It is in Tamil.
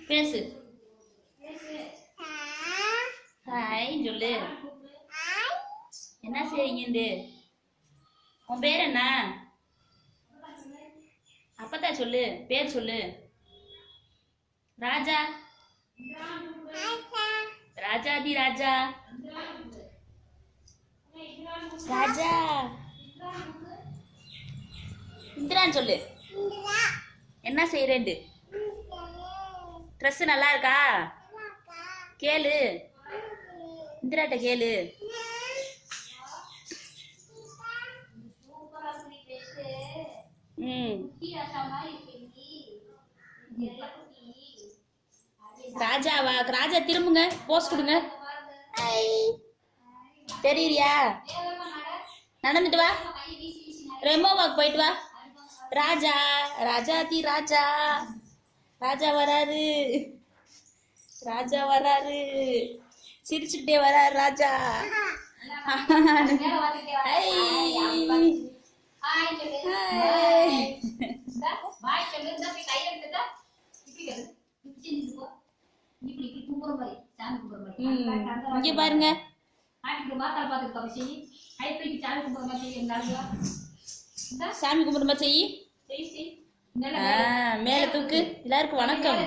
பேசு. ஹாய் சொல்லு. என்ன செய்றீங்க? உன் பேர் என்ன? அப்பதான் சொல்லு, பேர் சொல்லு. ராஜா. ராஜாதி ராஜா. ராஜா. இந்திரான்னு சொல்லு. என்ன செய்யறேன்? ட்ரெஸ் நல்லா இருக்கா? கேளு, இந்திராட்ட கேளு. ராஜாவா? ராஜா திரும்புங்க, போஸ் கொடுங்க. தெரியுறியா? நடந்துட்டு வா, ரெமோ வாக் போயிட்டு வா. ராஜா, ராஜாதி ராஜா. ராஜா வராரு, ராஜா வராரு, சிரிச்சுக்கிட்டே வராரு ராஜா. இங்க பாருங்க, சாமி கும்பிடுற மாதிரி செய்யி. மேல தூக்கு. எல்லாருக்கும் வணக்கம்.